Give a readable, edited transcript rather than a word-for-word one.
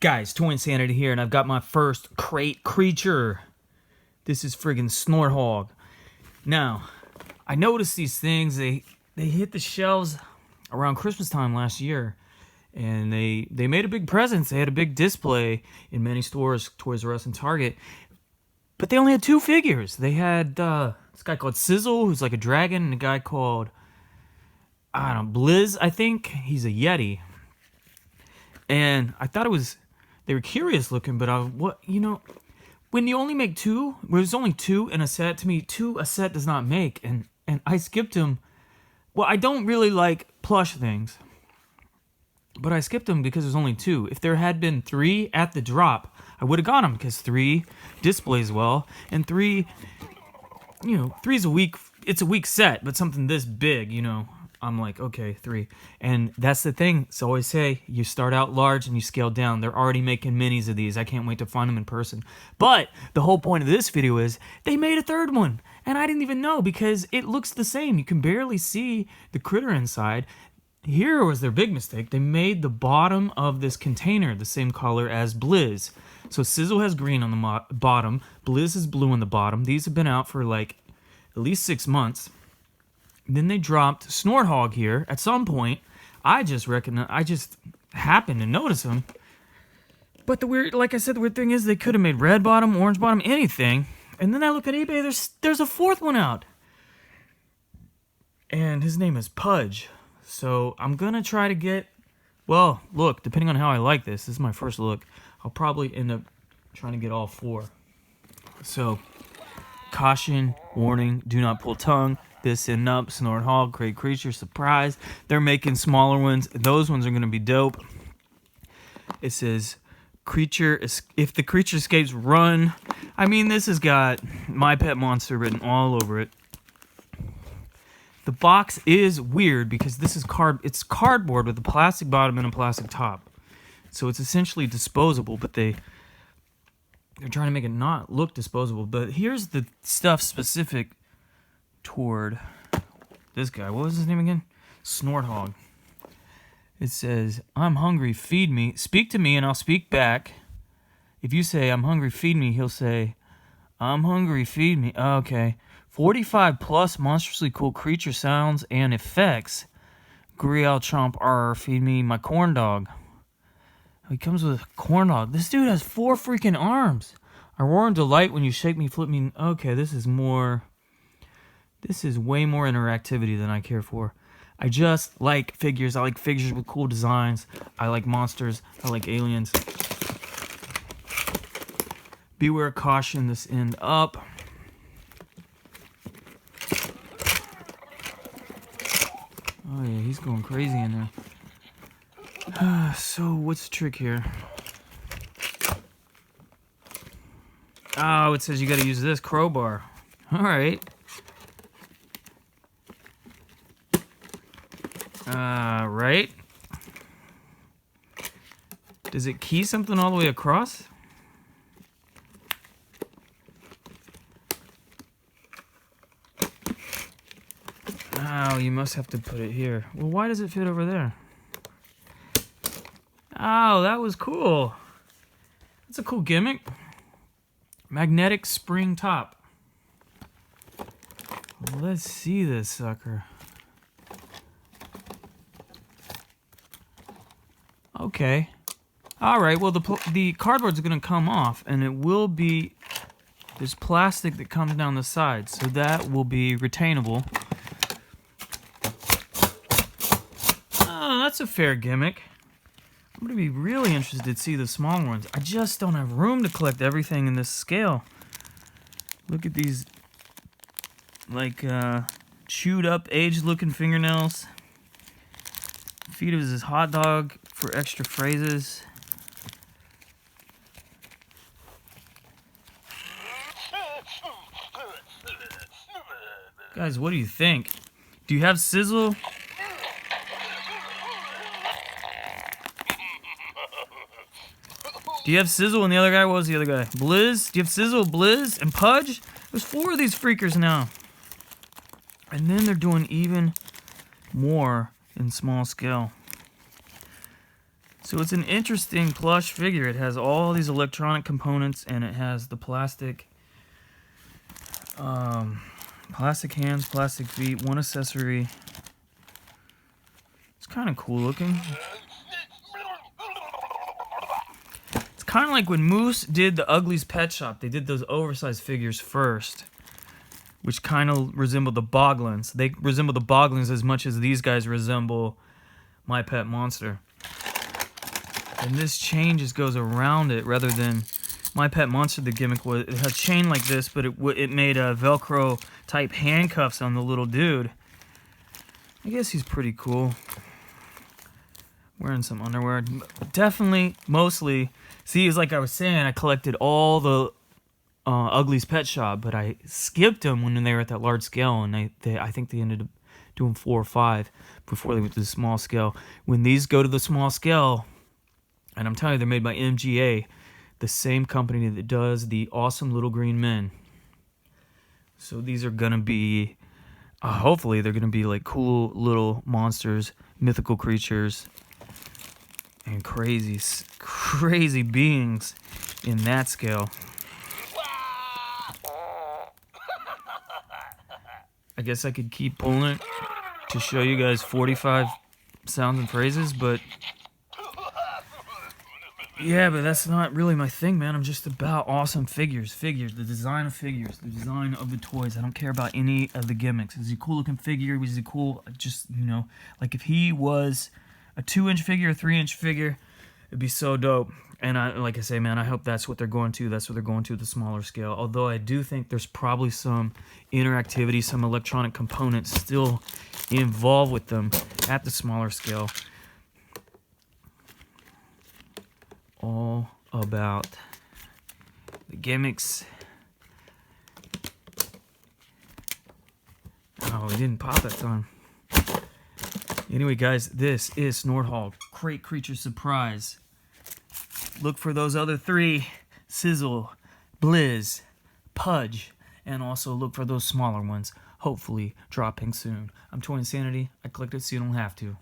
Guys, Toy Insanity here, and I've got my first crate creature. This is friggin' Snort Hog. Now, I noticed these things, they hit the shelves around Christmas time last year, and they made a big presence. They had a big display in many stores, Toys R Us and Target, but they only had two figures. They had this guy called Sizzle, who's like a dragon, and a guy called, I don't know, Blizz, I think. He's a Yeti. And I thought they were curious looking, but when you only make two, there's only two in a set, to me, two a set does not make, and I skipped them. Well, I don't really like plush things, but I skipped them because there's only two. If there had been three at the drop, I would have got them, because three displays well, and three's a week, it's a week set, but something this big, I'm like, okay, three. And that's the thing. So I always say, you start out large and you scale down. They're already making minis of these. I can't wait to find them in person. But the whole point of this video is they made a third one. And I didn't even know, because it looks the same. You can barely see the critter inside. Here was their big mistake. They made the bottom of this container the same color as Blizz. So Sizzle has green on the bottom. Blizz is blue on the bottom. These have been out for like at least 6 months. Then they dropped Snort Hog here at some point. I just happened to notice them. But like I said, the weird thing is they could have made red bottom, orange bottom, anything. And then I look at eBay, there's a fourth one out. And his name is Pudge. So I'm gonna try to get, well, look, depending on how I like this is my first look, I'll probably end up trying to get all four. So, caution, warning, do not pull tongue. This and up, Snort Hog, crate creature, surprise. They're making smaller ones. Those ones are going to be dope. It says, if the creature escapes, run. I mean, this has got My Pet Monster written all over it. The box is weird because this is it's cardboard with a plastic bottom and a plastic top. So it's essentially disposable, but they're trying to make it not look disposable. But here's the stuff specific toward this guy. What was his name again? Snort Hog. It says, I'm hungry, feed me. Speak to me and I'll speak back. If you say, I'm hungry, feed me, he'll say, I'm hungry, feed me. Okay. 45 plus monstrously cool creature sounds and effects. Grial chomp R, feed me my corn dog. He comes with a corn dog. This dude has 4 freaking arms. I roar in delight when you shake me, flip me. Okay, this is way more interactivity than I care for. I just like figures. I like figures with cool designs. I like monsters. I like aliens. Beware caution, this end up. Oh yeah, he's going crazy in there. So what's the trick here? Oh, it says you gotta use this crowbar. Alright. Right? Does it key something all the way across? Oh, you must have to put it here. Well, why does it fit over there? Oh, that was cool. That's a cool gimmick. Magnetic spring top. Let's see this sucker. Okay. Alright, well, the cardboard's going to come off, and it will be this plastic that comes down the side, so that will be retainable. Oh, that's a fair gimmick. I'm going to be really interested to see the smaller ones. I just don't have room to collect everything in this scale. Look at these, like, chewed up, aged-looking fingernails. Feet of his hot dog for extra phrases. Guys, what do you think? Do you have Sizzle? Do you have Sizzle and the other guy? What was the other guy? Blizz? Do you have Sizzle, Blizz, and Pudge? There's 4 of these freakers now. And then they're doing even more in small scale. So it's an interesting plush figure. It has all these electronic components, and it has the plastic hands, plastic feet, one accessory. It's kind of cool looking. It's kind of like when Moose did the Uglies Pet Shop. They did those oversized figures first, which kind of resemble the Boglins. They resemble the Boglins as much as these guys resemble My Pet Monster. And this chain just goes around it rather than My Pet Monster. The gimmick was it had a chain like this, but it made Velcro type handcuffs on the little dude. I guess he's pretty cool. Wearing some underwear. Definitely, mostly. See, it's like I was saying, I collected all the Uglies Pet Shop, but I skipped them when they were at that large scale, and I think they ended up doing 4 or 5 before they went to the small scale. When these go to the small scale, and I'm telling you, they're made by MGA, the same company that does the awesome Little Green Men. So these are going to be, hopefully they're going to be like cool little monsters, mythical creatures, and crazy beings in that scale. I guess I could keep pulling it to show you guys 45 sounds and phrases, but yeah, but that's not really my thing, man. I'm just about awesome figures, the design of figures, the design of the toys. I don't care about any of the gimmicks. Is he a cool looking figure? Was he cool? Just, like if he was a 2-inch figure, a 3-inch figure, it'd be so dope. And like I say, man, I hope that's what they're going to. That's what they're going to at the smaller scale. Although I do think there's probably some interactivity, some electronic components still involved with them at the smaller scale. All about the gimmicks. Oh, it didn't pop that time. Anyway, guys, this is Snort Hog Crate Creature Surprise. Look for those other 3, Sizzle, Blizz, Pudge, and also look for those smaller ones, hopefully dropping soon. I'm Toy Insanity. I clicked it so you don't have to.